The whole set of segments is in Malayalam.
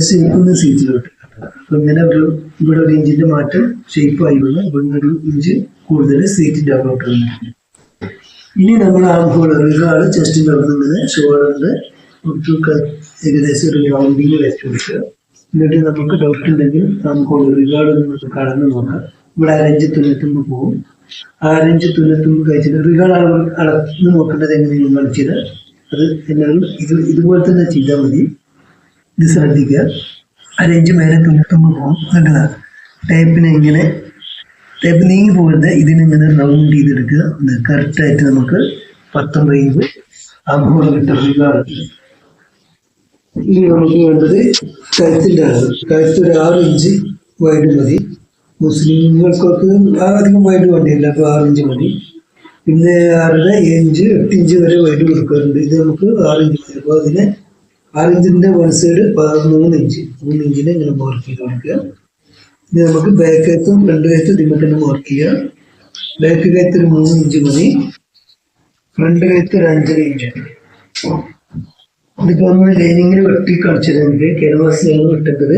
ഷേപ്പ് സീറ്റിലോട്ട്. അപ്പൊ ഇങ്ങനെ ഇവിടെ ഒരു ഇഞ്ചിന്റെ മാറ്റം ഷേപ്പായി വന്ന് ഇവിടെ ഒരു ഇഞ്ച് കൂടുതൽ സീറ്റിന്റെ അവിടോട്ട് വന്നിട്ടുണ്ട്. ഇനി നമ്മൾ ആം ഹോൾ റിഗാള് ചെസ്റ്റിന്റെ അവിടെ നിന്ന് ഷോൾഡറിന്റെ ഏകദേശം ഒരു റൗണ്ടിങ് വെച്ച് കൊടുക്കുക. എന്നിട്ട് നമുക്ക് ഡൗട്ട് ഉണ്ടെങ്കിൽ ആം ഹോൾ റിഗാള് നമുക്ക് കടന്ന് നോക്കാം. ഇവിടെ അരഞ്ച് തുന്നത്തുമ്പ് പോകും. ആരഞ്ച് തുന്നത്തുമ്പ് കഴിച്ചിട്ട് റിഗാൾ അളന്ന് നോക്കേണ്ടത് എങ്ങനെയാണ് കളിച്ചത്. അത് എല്ലാവരും ഇതുപോലെ തന്നെ ചെയ്താൽ മതി. ഇത് ശ്രദ്ധിക്കുക. അരഞ്ച് മേലെ തുന്നത്തുമ്പ് പോകും. എന്നിട്ട് ടേപ്പിനെ ഇങ്ങനെ ടേപ്പ് നീങ്ങി പോകരുത്. ഇതിനിങ്ങനെ റൗണ്ട് ചെയ്തെടുക്കുക. കറക്റ്റായിട്ട് നമുക്ക് 19 ഇഞ്ച് ആം ഹോൾ കിട്ടും റിഗാള്. ഇനി നമുക്ക് വേണ്ടത് കഴുത്തിന്റെ അളവ്. കഴുത്ത് ഒരു 6 ഇഞ്ച് വൈഡ് മതി. മുസ്ലിങ്ങൾക്കൊക്കെ അധികം വൈഡ് വേണ്ടിയില്ല, അപ്പോൾ 6 ഇഞ്ച് മതി. പിന്നെ 6 ഇഞ്ച് 8 ഇഞ്ച് വരെ വൈഡ് കൊടുക്കാറുണ്ട്. ഇത് നമുക്ക് 6 ഇഞ്ച് മതി. അപ്പോൾ അതിന് 6 ഇഞ്ചിന്റെ വൺ സൈഡ് 3 ഇഞ്ച് 3 ഇഞ്ചിനെ ഇങ്ങനെ മാർക്ക് ചെയ്ത് കൊടുക്കുക. ഇനി നമുക്ക് ബാക്ക് കയത്തും ഫ്രണ്ട് കയത്തും ഇതിനെ തന്നെ മാർക്ക് ചെയ്യുക. ബാക്ക് കയത്ത് ഒരു 3 ഇഞ്ച് മതി. ഫ്രണ്ട് കയത്ത് ഒരു 5.5 ഇഞ്ച്. ഇതിപ്പോ നമ്മൾ ലൈനിങ്ങിൽ വെട്ടി കളിച്ചിട്ടുണ്ട്. ക്യാൻവാസിലാണ് വെട്ടേണ്ടത്.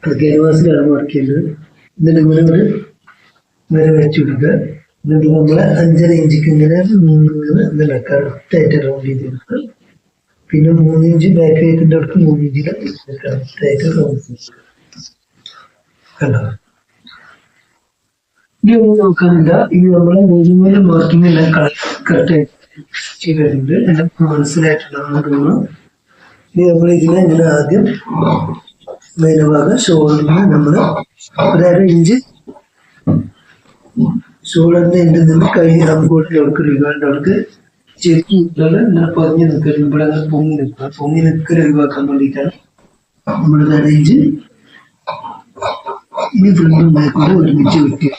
അത് ക്യാൻവാസിലാണ് മാർക്ക് ചെയ്യേണ്ടത്. എന്നിട്ട് ഇങ്ങനെ ഒരു വര വെച്ച് കൊടുക്കുക. എന്നിട്ട് നമ്മളെ 5.5 ഇഞ്ചിക്ക് ഇങ്ങനെ ഇങ്ങനെ കറക്റ്റായിട്ട് റൗണ്ട് ചെയ്ത് കൊടുക്കുക. പിന്നെ 3 ഇഞ്ച് ബാക്ക് കയറ്റിന്റെ അടുത്ത് 3 ഇഞ്ചില് കറക്റ്റായിട്ട് റൗണ്ട് ചെയ്ത് കണ്ടോ. ഇനി ഒന്നും നോക്കാനില്ല. ഇനി നമ്മളെ മുഴുവൻ മാർക്കിംഗ് എല്ലാം കറക്റ്റായിട്ട് ചെയ്തിട്ടുണ്ട്. എല്ലാം മനസ്സിലായിട്ടുണ്ടെന്ന് തോന്നുന്നു. ഇനി നമ്മൾ ഇതിനെ ഇങ്ങനെ ആദ്യം മേലഭാഗം ഷോൾഡറിന് നമ്മൾ 1.5 ഇഞ്ച് ഷോൾഡറിന്റെ എൻഡിൽ നിന്ന് കൈ അങ്ങോട്ടിലേക്ക് റിഗാളിന്റെ അവർക്ക് ചെറുക്കി ഇങ്ങനെ പതിഞ്ഞ് നിൽക്കൽ, ഇവിടെ പൊങ്ങി നിൽക്കൽ ഒഴിവാക്കാൻ വേണ്ടിയിട്ടാണ് നമ്മൾ 1.5 ഇഞ്ച് ഇനി ഫ്രണ്ടും ബാക്കും ഒരുമിച്ച് വെക്കുക.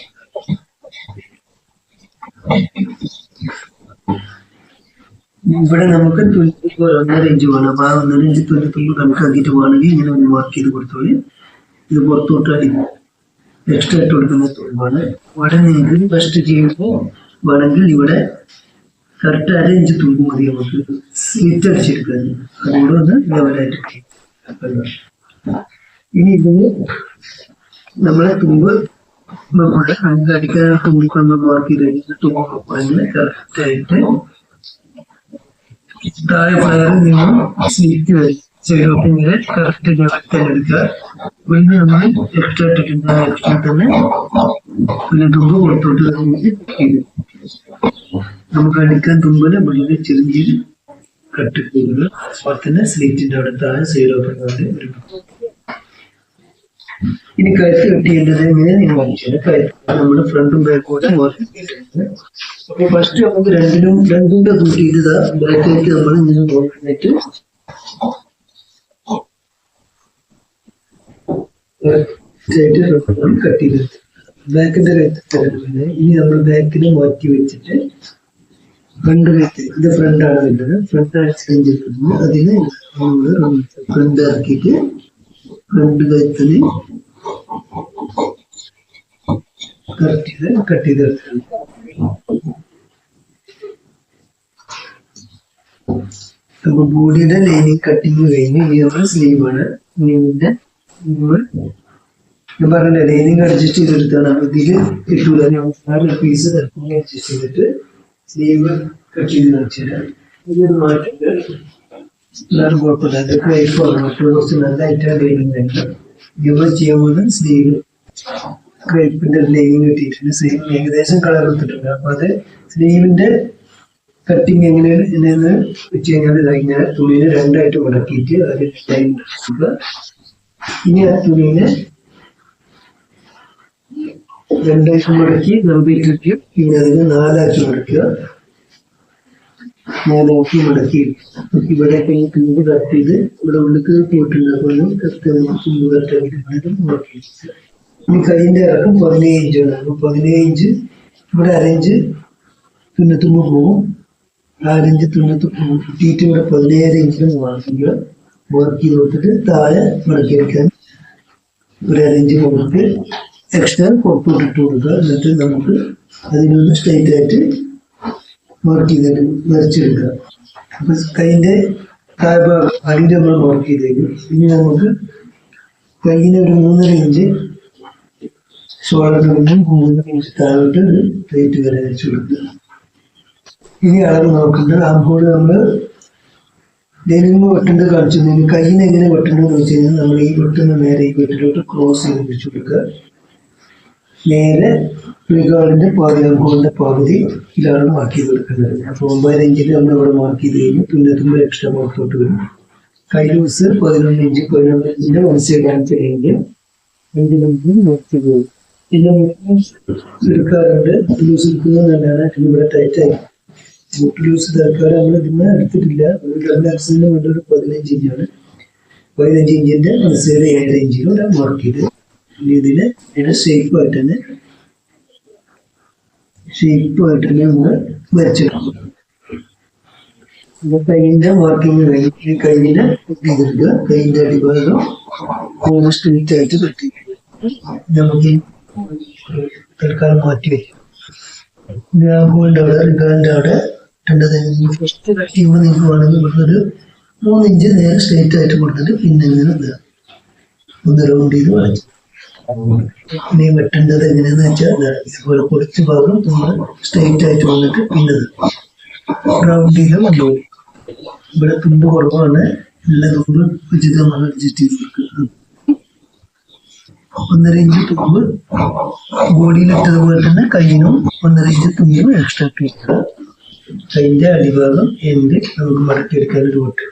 ഇവിടെ നമുക്ക് 1.5 ഇഞ്ച് വേണം. അപ്പൊ ആ 1.5 ഇഞ്ച് 99 കണക്കാക്കിയിട്ട് വേണമെങ്കിൽ ഇങ്ങനെ ഒന്ന് മാർക്ക് ചെയ്ത് കൊടുത്തോളി. ഇത് പുറത്തോട്ട് എക്സ്ട്രാ ഇട്ട് കൊടുക്കുന്ന തൊഴിലാണ്. ഇവിടെ നിങ്ങൾക്ക് ഫസ്റ്റ് ചെയ്യുമ്പോൾ വേണമെങ്കിൽ ഇവിടെ കറക്റ്റ് 1/2 ഇഞ്ച് തുമ്പ് മതി നമുക്ക് സ്ലിറ്റ് അടിച്ചെടുക്കാൻ. അതുകൊണ്ട് ഒന്ന് ലെവലായിട്ട്. ഇനി ഇതിന് നമ്മളെ തുമ്പ് അടിക്കാൻ തുമ്പിക്ക് നമ്മൾ മാർക്ക് ചെയ്ത് കഴിഞ്ഞാൽ തുമ്പ് അങ്ങനെ കറക്റ്റായിട്ട് താഴെ പകരം നിങ്ങൾ സ്ലിറ്റ് ചെയ്തോട്ട് ഇങ്ങനെ കറക്റ്റ് ലെവൽ എടുക്കുക. പിന്നെ നമ്മൾ എക്സ്ട്രാ ഇട്ടിട്ടുണ്ട്. എക്സ്ട്രാ തന്നെ പിന്നെ തുമ്പ് പുറത്തോട്ട് നമുക്ക് അടിക്കാൻ തുമ്പിന് വളരെ ചെറിയ കട്ട് ചെയ്യുക. അതുപോലെ തന്നെ സ്ലിറ്റിന്റെ അവിടെ താഴെ സൈഡ് ഓപ്പൺ ഒരു. ഇനി കഴുത്ത് കെട്ടിയേണ്ടത് എങ്ങനെ നിങ്ങൾ മനസ്സിലാക്കുക. കഴുത്ത് നമ്മുടെ ഫ്രണ്ടും ബാക്കും കൂടെ മാറിയിട്ടുണ്ട്. അപ്പൊ ഫസ്റ്റ് നമുക്ക് രണ്ടിന്റെ കൂട്ടിയിട്ട് ബാക്കിലേക്ക് നമ്മൾ ഇങ്ങനെ നോക്കിയിട്ട് കട്ട് ചെയ്തെടുത്ത് ബാക്കിന്റെ കഴുത്ത്. ഇനി നമ്മൾ ബാക്കിനെ മാറ്റി വെച്ചിട്ട് ഫ്രണ്ട് കഴുത്ത്, ഇത് ഫ്രണ്ടാണ് വരുന്നത്. ഫ്രണ്ട് അടിച്ചിട്ടുണ്ട്. അതിന് നമ്മൾ ഫ്രണ്ട് ഇറക്കിയിട്ട് ഫ്രണ്ട് കഴുത്തിന് കട്ട് ചെയ്തെടുക്കണം. അപ്പൊ ബോഡിയുടെ ലൈനിങ് കട്ടിങ് കഴിഞ്ഞ് ഇനി നമ്മൾ സ്ലീവാണ്. സ്ലീവിന്റെ ഞാൻ പറഞ്ഞ ലൈനിങ് അഡ്ജസ്റ്റ് ചെയ്തെടുത്താണ്. അപ്പൊ ഇതില് കിട്ടൂല. പീസ് അഡ്ജസ്റ്റ് ചെയ്തിട്ട് സ്ലീവ് കട്ട് ചെയ്ത് കാണിച്ചുതരാം. ഇതൊരു മാറ്റുണ്ട്. എല്ലാവരും കുഴപ്പമില്ല. അതൊക്കെ വൈഫാണ്. മറ്റുള്ള കുറച്ച് നല്ലതായിട്ടാണ് ലൈനിങ് വേണ്ടത്. ഇവർ ചെയ്യാൻ പോകുന്നത് സ്ലീവ് ക്രേപ്പിന്റെ ലൈനിങ് കിട്ടിയിട്ടുണ്ട്. സെയിം ഏകദേശം കളർ എടുത്തിട്ടുണ്ട്. അപ്പൊ അത് സ്ലീവിന്റെ കട്ടിങ് എങ്ങനെയാണ് വെച്ച് കഴിഞ്ഞാൽ തുണിനെ രണ്ടായിട്ട് മടക്കിയിട്ട് അതിൽ ടൈം എടുക്കുക. ഇനി ആ തുണിനെ രണ്ടായിട്ട് മടക്കി നമ്പിട്ടിട്ട് പിന്നെ അതിനെ 4 മടക്കുക. 4 മടക്കി ഇവിടെ തുമ്പ് കട്ട് ചെയ്ത് ഇവിടെ ഉള്ളിൽ പോയിട്ടുണ്ടാകുമ്പോൾ മടക്കി. ഇനി കൈന്റെ ഇറക്കം 17 ഇഞ്ചാണ്. അപ്പൊ 17 ഇഞ്ച് ഇവിടെ 1/2 ഇഞ്ച് തുന്നത്തുമ്പ് പോകും. 4 ഇഞ്ച് തുന്നത്ത് കിട്ടിയിട്ട് ഇവിടെ 17 ഇഞ്ചിന് മാർക്ക് ചെയ്ത് കൊടുത്തിട്ട് താഴെ മടക്കിയെടുക്കാൻ ഒരു 1/2 ഇഞ്ച് കൊടുത്ത് എക്സ്ട്രാ പുറത്തോട്ട് ഇട്ട് കൊടുക്കുക. എന്നിട്ട് നമുക്ക് അതിനൊന്ന് സ്ട്രൈറ്റ് ആയിട്ട് മാർക്ക് ചെയ്തിട്ട് വരച്ചെടുക്കുക. അപ്പൊ കൈന്റെ താഴ്ഭാഗം അടിയിൽ നമ്മൾ മാർക്ക് ചെയ്തേക്കും. ഇനി നമുക്ക് കയ്യിന് ഒരു 3.5 ഇഞ്ച് ഷോൾഡറിൽ നിന്നും 3.5 ഇഞ്ച് താഴോട്ട് ഒരു പ്ലേറ്റ് വരെ വെച്ച് കൊടുക്കുക. ഇനി അളവ് നോക്കുന്നത് ആംഹോള് നമ്മൾ ഡെനിമ് വെട്ടേണ്ടത് കാണിച്ചു. കയ്യിന് എങ്ങനെ വെട്ടേണ്ടതെന്ന് വെച്ച് കഴിഞ്ഞാൽ നമ്മൾ ഈ വെട്ടുന്ന നേരെ ഈ വെട്ടിലോട്ട് ക്രോസ് ചെയ്ത് വെച്ച് കൊടുക്കുക. നേരെ റിഗാർഡിന്റെ പകുതി ആംഹോളിന്റെ പകുതി ഇതാണ് മാർക്ക് ചെയ്ത് കൊടുക്കേണ്ടത്. അപ്പോൾ 9 ഇഞ്ചിൽ നമ്മൾ ഇവിടെ മാർക്ക് ചെയ്ത് കഴിഞ്ഞു. പിന്നെ എത്തുമ്പോൾ എക്സ്ട്രാ മാർക്കോട്ട് വരും. കൈ ലൂസ് 11 ഇഞ്ച് 11 ഇഞ്ചിന്റെ വൺ സൈഡ് കാണിച്ചു കഴിഞ്ഞാൽ 5 ഇഞ്ച് മാർക്ക് ചെയ്ത് പോകും. പിന്നെ എടുക്കാറുണ്ട് ലൂസ് എടുക്കുന്നത് നല്ലതാണ്. ഇവിടെ ടൈറ്റായി മുട്ട് ലൂസ് തൽക്കാലം നമ്മൾ ഇതിന് എടുത്തിട്ടില്ല. ഒരു ഡബിൾ ആക്സിലിന് വേണ്ടി ഒരു 15 ഇഞ്ചാണ്. 15 ഇഞ്ചിന്റെ മനസ്സിലെ 7 ഇഞ്ചിലും മാർക്ക് ചെയ്ത് ഇനി ഇതിനെ ഷേപ്പായിട്ട് തന്നെ നമ്മൾ വരച്ചെടുക്കും. കൈയിന്റെ മാർക്കിങ് കഴിഞ്ഞ് കൈയിനെ ചെയ്തെടുക്കുക. കൈയിന്റെ അടിഭാഗം സ്ട്രീറ്റ് ആയിട്ട് കെട്ടി നമുക്ക് തൽക്കാലം മാറ്റി വയ്ക്കും. ആംഹോളിന്റെ അവിടെ റിഗാളിന്റെ അവിടെ ഫസ്റ്റ് കട്ട് ചെയ്യുമ്പോൾ നിങ്ങൾക്ക് വേണമെങ്കിൽ ഇവിടുന്നൊരു 3 ഇഞ്ച് നേരെ സ്ട്രേറ്റ് ആയിട്ട് കൊടുത്തിട്ട് പിന്നെ ഇങ്ങനെ ഒന്ന് റൗണ്ട് ചെയ്ത് വളച്ചു. ഇനി വെട്ടേണ്ടത് എങ്ങനെയാന്ന് വെച്ചാൽ ഇതുപോലെ കുറച്ച് ഭാഗം നമ്മൾ സ്ട്രേറ്റ് ആയിട്ട് വന്നിട്ട് പിന്നെ റൗണ്ട് ചെയ്ത് കൊണ്ടുപോകും. ഇവിടെ തുമ്പ് കുറവാണ്, എല്ലാ തുമ്പ് വെച്ചിട്ട് നമ്മൾ അഡ്ജസ്റ്റ് ചെയ്ത് കൊടുക്കുക. 1.5 ഇഞ്ച് തുമ്പ് ബോഡിയിലിട്ടതുപോലെ തന്നെ കയ്യിനും 1.5 ഇഞ്ച് തുമ്പ് എക്സ്ട്രാ കൊടുക്കുക. കൈന്റെ അടിഭാഗം എൻഡ് നമുക്ക് മടക്കിയെടുക്കാൻ ഒരു വട്ട്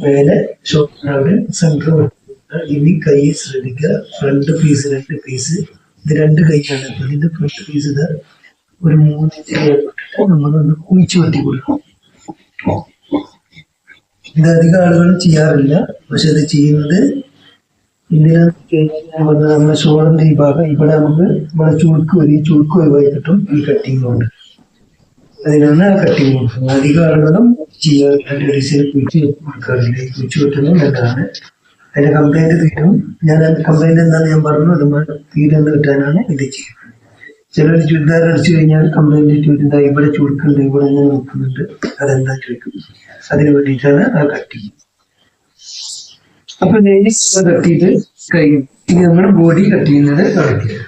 മേലെ ഷോൾഡർ സെന്റർ. ഇനി കൈ ശ്രദ്ധിക്കുക. ഫ്രണ്ട് പീസ് 2 പീസ് ഇത് 2 കൈയാണ്. ഇതിന്റെ ഫ്രണ്ട് പീസ് ഇത് ഒരു 3 ഇഞ്ച് നമ്മളൊന്ന് കുഴിച്ചു വെട്ടി കൊടുക്കും. ഇത് അധികം ആളുകളും ചെയ്യാറില്ല, പക്ഷെ ഇത് ചെയ്യുന്നത് എന്തിനാന്ന് നമ്മുടെ ഷോൾഡറിന്റെ ഈ ഭാഗം ഇവിടെ നമുക്ക് ഇവിടെ ചുളുക്ക് വരും. ഈ ചുളുക്ക് ഒഴിവായി കിട്ടും ഈ കട്ടിങ് കൊണ്ട്. അതിനാണ് ആ കട്ടിങ് കൊടുക്കുന്നത്. അധികം ആളുകളും ചെയ്യാറില്ല, ഡിസൈൻ കുഴിച്ച് കൊടുക്കാറില്ല. ഈ കുഴിച്ചു വെട്ടുന്നത് നല്ലതാണ്. അതിന്റെ കംപ്ലൈന്റ് തീരും. ഞാൻ കംപ്ലൈന്റ് എന്താണെന്ന് ഞാൻ പറഞ്ഞു. അതുകൊണ്ട് തീരുന്ന് കിട്ടാനാണ് ഇത് ചെയ്യുന്നത്. ചിലർ ചുരിദാർ അടിച്ചു കഴിഞ്ഞാൽ കംപ്ലൈന്റ് ചോദിച്ചാൽ ഇവിടെ ചുരുക്കുന്നുണ്ട്, ഇവിടെ ഞാൻ നോക്കുന്നുണ്ട്, അതെന്താ ചോദിക്കും. അതിന് വേണ്ടിയിട്ടാണ് ആ കട്ടിങ്. അപ്പൊ കട്ടിയിട്ട് കഴിയും. ഇനി നമ്മൾ ബോഡി കട്ട് ചെയ്യുന്നത് കാണിക്കുക.